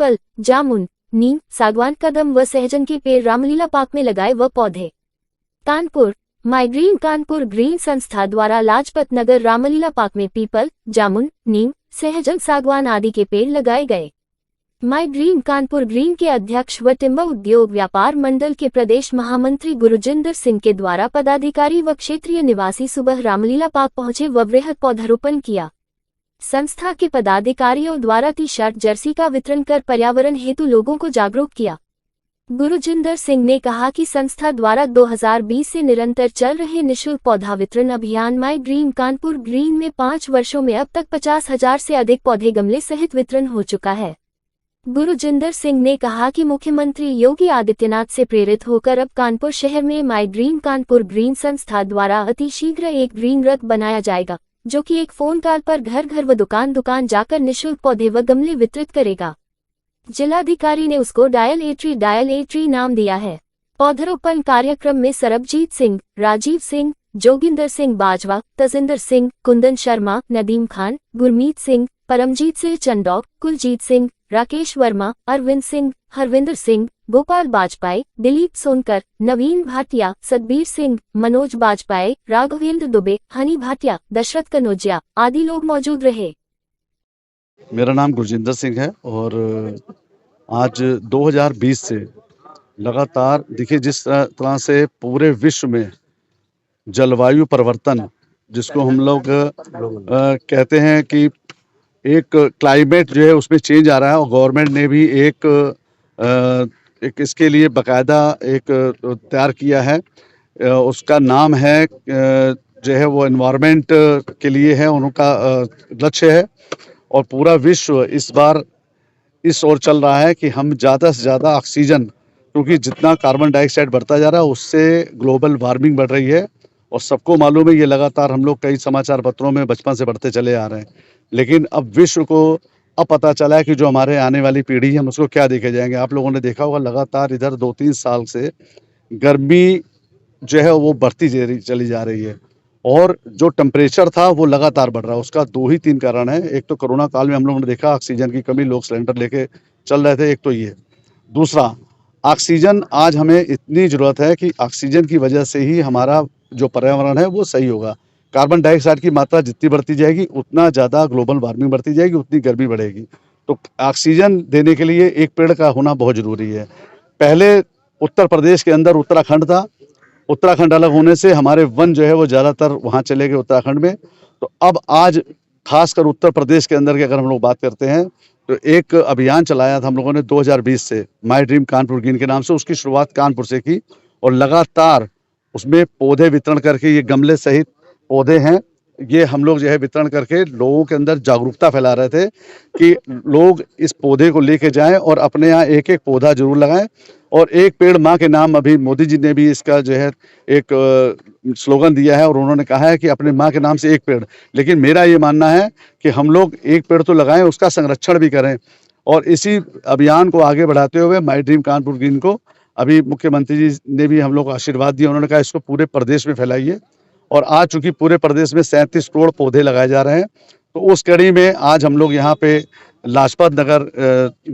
People, जामुन, नीम, सागवान, कदम व सहजन के पेड़ रामलीला पार्क में लगाए व पौधे। Kanpur, my dream Kanpur green संस्था द्वारा लाजपत नगर रामलीला पार्क में पीपल, जामुन, नीम, सहजन, सागवान आदि के पेड़ लगाए गए। माई ड्रीम कानपुर ग्रीन के अध्यक्ष व टिम्बर उद्योग व्यापार मंडल के प्रदेश महामंत्री गुरजिंदर सिंह के द्वारा पदाधिकारी व क्षेत्रीय निवासी सुबह रामलीला पार्क पहुंचे व वृहद पौधारोपण किया। संस्था के पदाधिकारियों द्वारा टी शर्ट, जर्सी का वितरण कर पर्यावरण हेतु लोगों को जागरूक किया। गुरजिंदर सिंह ने कहा कि संस्था द्वारा 2020 से निरंतर चल रहे निःशुल्क पौधा वितरण अभियान माई ड्रीम कानपुर ग्रीन में 5 वर्षों में अब तक 50,000 से अधिक पौधे गमले सहित वितरण हो चुका है। गुरजिंदर सिंह ने कहा कि मुख्यमंत्री योगी आदित्यनाथ से प्रेरित होकर अब कानपुर शहर में माई ड्रीम कानपुर ग्रीन संस्था द्वारा अतिशीघ्र एक ग्रीन रथ बनाया जाएगा, जो कि एक फोन कॉल पर घर घर व दुकान दुकान जाकर निःशुल्क पौधे व गमले वितरित करेगा। जिलाधिकारी ने उसको डायल ए ट्री नाम दिया है। पौधारोपण कार्यक्रम में सरबजीत सिंह, राजीव सिंह, जोगिंदर सिंह बाजवा, तजिंदर सिंह, कुंदन शर्मा, नदीम खान, गुरमीत सिंह, परमजीत सिंह चंडौक, कुलजीत सिंह, राकेश वर्मा, अरविंद सिंह, हरविंदर सिंह, गोपाल बाजपाई, दिलीप सोनकर, नवीन भाटिया, सतबीर सिंह, मनोज बाजपाई, राघवेंद्र दुबे, हनी भाटिया, दशरथ कनौजिया आदि लोग मौजूद रहे। मेरा नाम गुरजिंदर सिंह है और आज 2020 से लगातार देखिए जिस तरह से पूरे विश्व में जलवायु परिवर्तन, जिसको हम लोग कहते हैं कि एक क्लाइमेट जो है उसमें चेंज आ रहा है, और गवर्नमेंट ने भी एक इसके लिए बकायदा एक तैयार किया है। उसका नाम है जो है वो एनवायरनमेंट के लिए है, उनका लक्ष्य है। और पूरा विश्व इस बार इस ओर चल रहा है कि हम ज़्यादा से ज़्यादा ऑक्सीजन, क्योंकि जितना कार्बन डाइऑक्साइड बढ़ता जा रहा है उससे ग्लोबल वार्मिंग बढ़ रही है। और सबको मालूम है, ये लगातार हम लोग कई समाचार पत्रों में बचपन से बढ़ते चले आ रहे हैं, लेकिन अब विश्व को अब पता चला है कि जो हमारे आने वाली पीढ़ी है हम उसको क्या देखे जाएंगे। आप लोगों ने देखा होगा लगातार इधर 2-3 साल से गर्मी जो है वो बढ़ती चली जा रही है, और जो टेम्परेचर था वो लगातार बढ़ रहा है। उसका 2 ही 3 कारण है। एक तो कोरोना काल में हम लोगों ने देखा ऑक्सीजन की कमी, लोग सिलेंडर लेके चल रहे थे, एक तो ये। दूसरा, ऑक्सीजन आज हमें इतनी ज़रूरत है कि ऑक्सीजन की वजह से ही हमारा जो पर्यावरण है वो सही होगा। कार्बन डाइऑक्साइड की मात्रा जितनी बढ़ती जाएगी उतना ज़्यादा ग्लोबल वार्मिंग बढ़ती जाएगी, उतनी गर्मी बढ़ेगी। तो ऑक्सीजन देने के लिए एक पेड़ का होना बहुत ज़रूरी है। पहले उत्तर प्रदेश के अंदर उत्तराखंड था, उत्तराखंड अलग होने से हमारे वन जो है वो ज़्यादातर वहाँ चले गए उत्तराखंड में। तो अब आज खासकर उत्तर प्रदेश के अंदर की अगर हम लोग बात करते हैं तो एक अभियान चलाया था हम लोगों ने 2020 से, माई ड्रीम कानपुर ग्रीन के नाम से। उसकी शुरुआत कानपुर से की और लगातार उसमें पौधे वितरण करके, ये गमले सहित पौधे हैं, ये हम लोग जो है वितरण करके लोगों के अंदर जागरूकता फैला रहे थे कि लोग इस पौधे को लेके जाएं और अपने यहाँ एक एक पौधा जरूर लगाएं। और एक पेड़ माँ के नाम, अभी मोदी जी ने भी इसका जो है एक स्लोगन दिया है और उन्होंने कहा है कि अपने माँ के नाम से एक पेड़। लेकिन मेरा ये मानना है कि हम लोग एक पेड़ तो लगाएं, उसका संरक्षण भी करें। और इसी अभियान को आगे बढ़ाते हुए माई ड्रीम कानपुर ग्रीन को अभी मुख्यमंत्री जी ने भी हम लोग को आशीर्वाद दिया। उन्होंने कहा इसको पूरे प्रदेश में फैलाइए, और आज चूंकि पूरे प्रदेश में 37 करोड़ पौधे लगाए जा रहे हैं, तो उस कड़ी में आज हम लोग यहाँ पे लाजपत नगर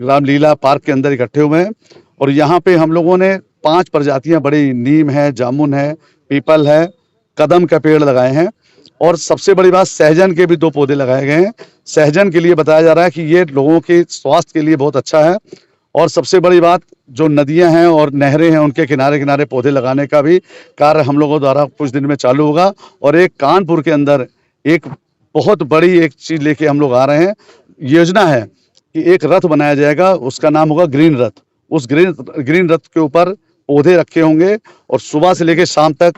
रामलीला पार्क के अंदर इकट्ठे हुए हैं। और यहाँ पे हम लोगों ने 5 प्रजातियाँ बड़ी, नीम है, जामुन है, पीपल है, कदम का पेड़ लगाए हैं, और सबसे बड़ी बात सहजन के भी 2 पौधे लगाए गए हैं। सहजन के लिए बताया जा रहा है कि ये लोगों के स्वास्थ्य के लिए बहुत अच्छा है। और सबसे बड़ी बात, जो नदियां हैं और नहरें हैं उनके किनारे किनारे पौधे लगाने का भी कार्य हम लोगों द्वारा कुछ दिन में चालू होगा। और एक कानपुर के अंदर एक बहुत बड़ी एक चीज़ लेके हम लोग आ रहे हैं। योजना है कि एक रथ बनाया जाएगा, उसका नाम होगा ग्रीन रथ। उस ग्रीन रथ के ऊपर पौधे रखे होंगे, और सुबह से लेकर शाम तक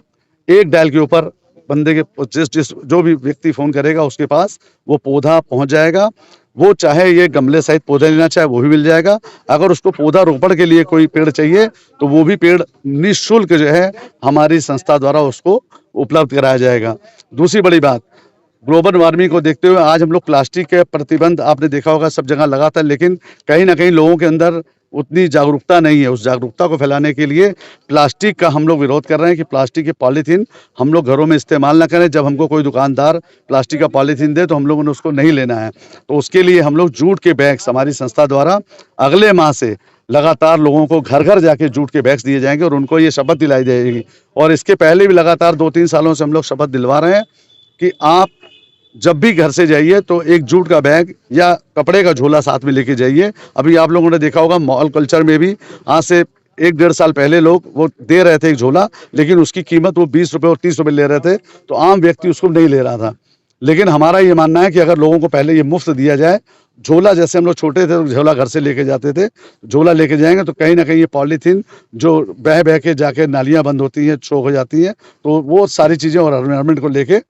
एक डायल के ऊपर बंदे के जिस जो भी व्यक्ति फ़ोन करेगा उसके पास वो पौधा पहुंच जाएगा। वो चाहे ये गमले सहित पौधे लेना चाहे वो भी मिल जाएगा। अगर उसको पौधा रोपण के लिए कोई पेड़ चाहिए तो वो भी पेड़ निःशुल्क जो है हमारी संस्था द्वारा उसको उपलब्ध कराया जाएगा। दूसरी बड़ी बात, ग्लोबल वार्मिंग को देखते हुए आज हम लोग प्लास्टिक के प्रतिबंध, आपने देखा होगा सब जगह लगातार, लेकिन कहीं ना कहीं लोगों के अंदर उतनी जागरूकता नहीं है। उस जागरूकता को फैलाने के लिए प्लास्टिक का हम लोग विरोध कर रहे हैं कि प्लास्टिक के पॉलीथीन हम लोग घरों में इस्तेमाल ना करें। जब हमको कोई दुकानदार प्लास्टिक का पॉलीथीन दे तो हम लोगों ने उसको नहीं लेना है। तो उसके लिए हम लोग जूट के बैग्स हमारी संस्था द्वारा अगले माह से लगातार लोगों को घर घर जाके जूट के बैग्स दिए जाएंगे और उनको ये शपथ दिलाई जाएगी। और इसके पहले भी लगातार 2-3 सालों से हम लोग शपथ दिलवा रहे हैं कि आप जब भी घर से जाइए तो एक जूट का बैग या कपड़े का झोला साथ में लेके जाइए। अभी आप लोगों ने देखा होगा मॉल कल्चर में भी आज से 1-1.5 साल पहले लोग वो दे रहे थे एक झोला, लेकिन उसकी कीमत वो 20 रुपये और 30 रुपये ले रहे थे, तो आम व्यक्ति उसको नहीं ले रहा था। लेकिन हमारा ये मानना है कि अगर लोगों को पहले ये मुफ्त दिया जाए, झोला जैसे हम लोग छोटे थे तो झोला घर से लेके जाते थे, झोला लेके जाएंगे तो कहीं ना कहीं ये पॉलीथीन जो बह बह के जाके नालियां बंद होती हैं, चौक हो जाती हैं, तो वो सारी चीज़ें और एनवायरनमेंट को लेके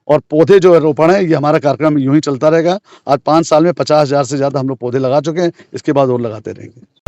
और पौधे जो रोपण है, ये हमारा कार्यक्रम यूं ही चलता रहेगा। आज 5 साल में 50,000 से ज़्यादा हम लोग पौधे लगा चुके हैं, इसके बाद और लगाते रहेंगे।